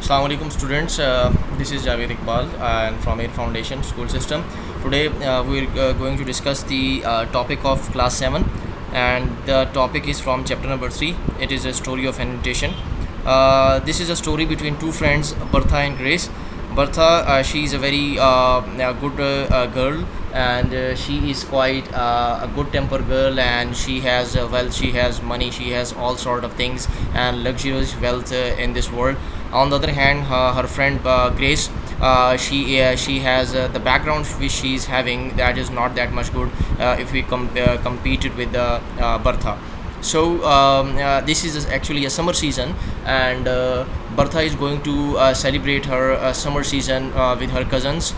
Assalamu alaikum students, this is Javed Iqbal and from Air Foundation School System. Today we're going to discuss the topic of class 7, and the topic is from chapter number 3. It is a story of an invitation. This is a story between two friends, Bertha and Grace. Bertha, she is a very good girl, and she is quite a good tempered girl, and she has wealth, she has money, she has all sort of things and luxurious wealth in this world. On the other hand, her friend Grace, she has the background which she is having that is not that much good if we compete it with Bertha. So this is actually a summer season, and Bertha is going to celebrate her summer season with her cousins,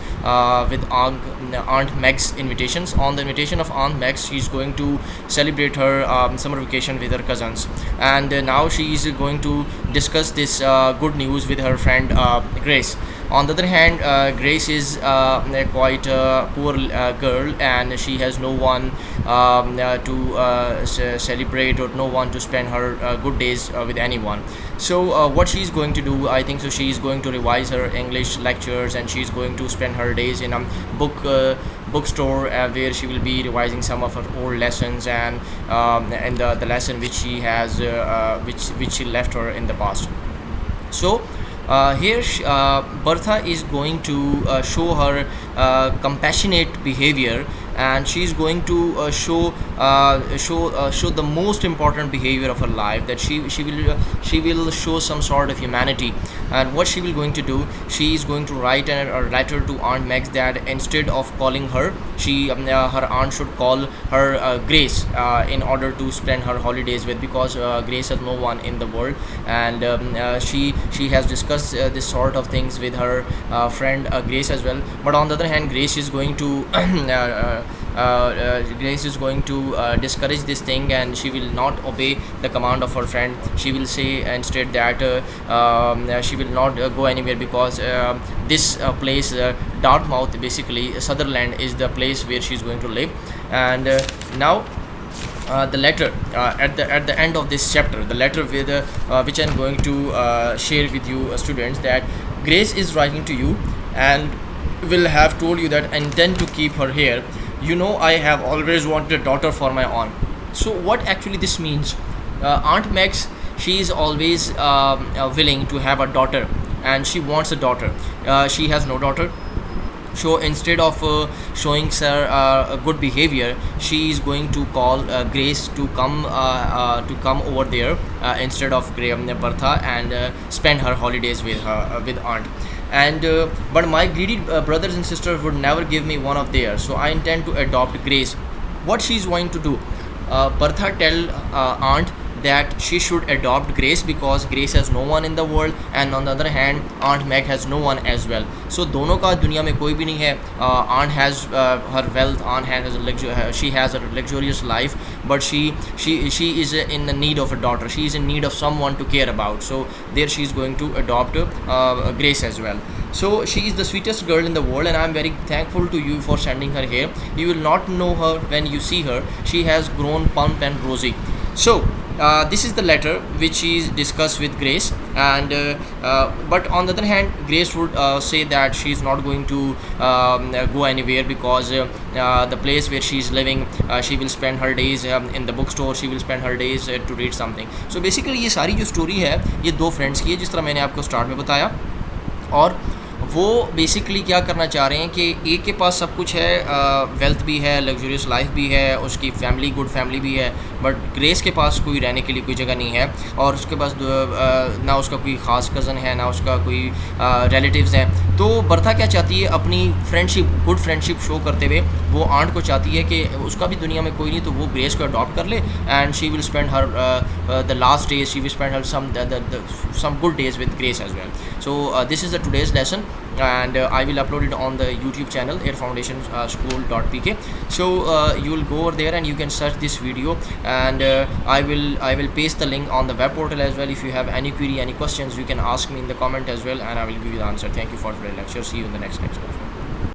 with Aunt Meg's invitations. On the invitation of Aunt Meg, she is going to celebrate her summer vacation with her cousins, and now she is going to discuss this good news with her friend Grace. On the other hand, Grace is quite a poor girl, and she has no one to celebrate, or no one to spend her good days with anyone. So what she is going to do, I think so, she is going to revise her English lectures, and she is going to spend her days in a bookstore where she will be revising some of her old lessons, and the lesson which she has which she left her in the past. So here Bertha is going to show her compassionate behavior, and she is going to show the most important behavior of her life, that she will show some sort of humanity. And what she will going to do, she is going to write a letter to Aunt Meg that instead of calling her, her aunt should call her Grace in order to spend her holidays with, because Grace has no one in the world, and she has discussed this sort of things with her friend Grace as well. But on the other hand, Grace is going to discourage this thing, and she will not obey the command of her friend. She will say instead that she will not go anywhere, because this place, Dartmouth, basically Sutherland, is the place where she is going to live. And now the letter at the end of this chapter, the letter with which I'm going to share with you students, that Grace is writing to you and will have told you that I intend to keep her here. You know, I have always wanted a daughter for my aunt. So what actually this means, Aunt Meg, she is always willing to have a daughter, and she wants a daughter. She has no daughter. So instead of showing her a good behavior, she is going to call Grace to come over there instead of Bertha, and spend her holidays with aunt. And but my greedy brothers and sisters would never give me one of theirs, so I intend to adopt Grace. What she is going to do, Bertha tell aunt that she should adopt Grace because Grace has no one in the world, and on the other hand Aunt Meg has no one as well. So दोनों का दुनिया में कोई भी नहीं है. Aunt has her wealth, aunt has she has a luxurious life, but she is in the need of a daughter. She is in need of someone to care about. So there she is going to adopt Grace as well. So she is the sweetest girl in the world, and I am very thankful to you for sending her here. You will not know her when you see her. She has grown plump and rosy. So this is the letter which is discussed with Grace, and but on the other hand, Grace would say that she is not going to go anywhere, because the place where she is living, she will spend her days in the bookstore. She will spend her days to read something. So basically ये सारी जो story है, ये दो friends की है, जिस तरह मैंने आपको start में बताया. और वो बेसिकली क्या करना चाह रहे हैं कि एक के पास सब कुछ है, वेल्थ भी है, लग्जरियस लाइफ भी है, उसकी फैमिली गुड फैमिली भी है, बट ग्रेस के पास कोई रहने के लिए कोई जगह नहीं है, और उसके पास ना उसका कोई ख़ास कज़न है, ना उसका कोई रिलेटिव्स हैं. तो बर्था क्या चाहती है, अपनी फ्रेंडशिप, गुड फ्रेंडशिप शो करते हुए वो आंट को चाहती है कि उसका भी दुनिया में कोई नहीं, तो वो ग्रेस को अडॉप्ट कर ले, and she will spend her the last days, she will spend her some good days with Grace as well. So this is the today's lesson, and I will upload it on the YouTube channel airfoundationschool.pk. So you will go over there and you can search this video, and I will paste the link on the web portal as well. If you have any query, any questions, you can ask me in the comment as well, and I will give you the answer. Thank you for today's lecture. See you in the next lecture.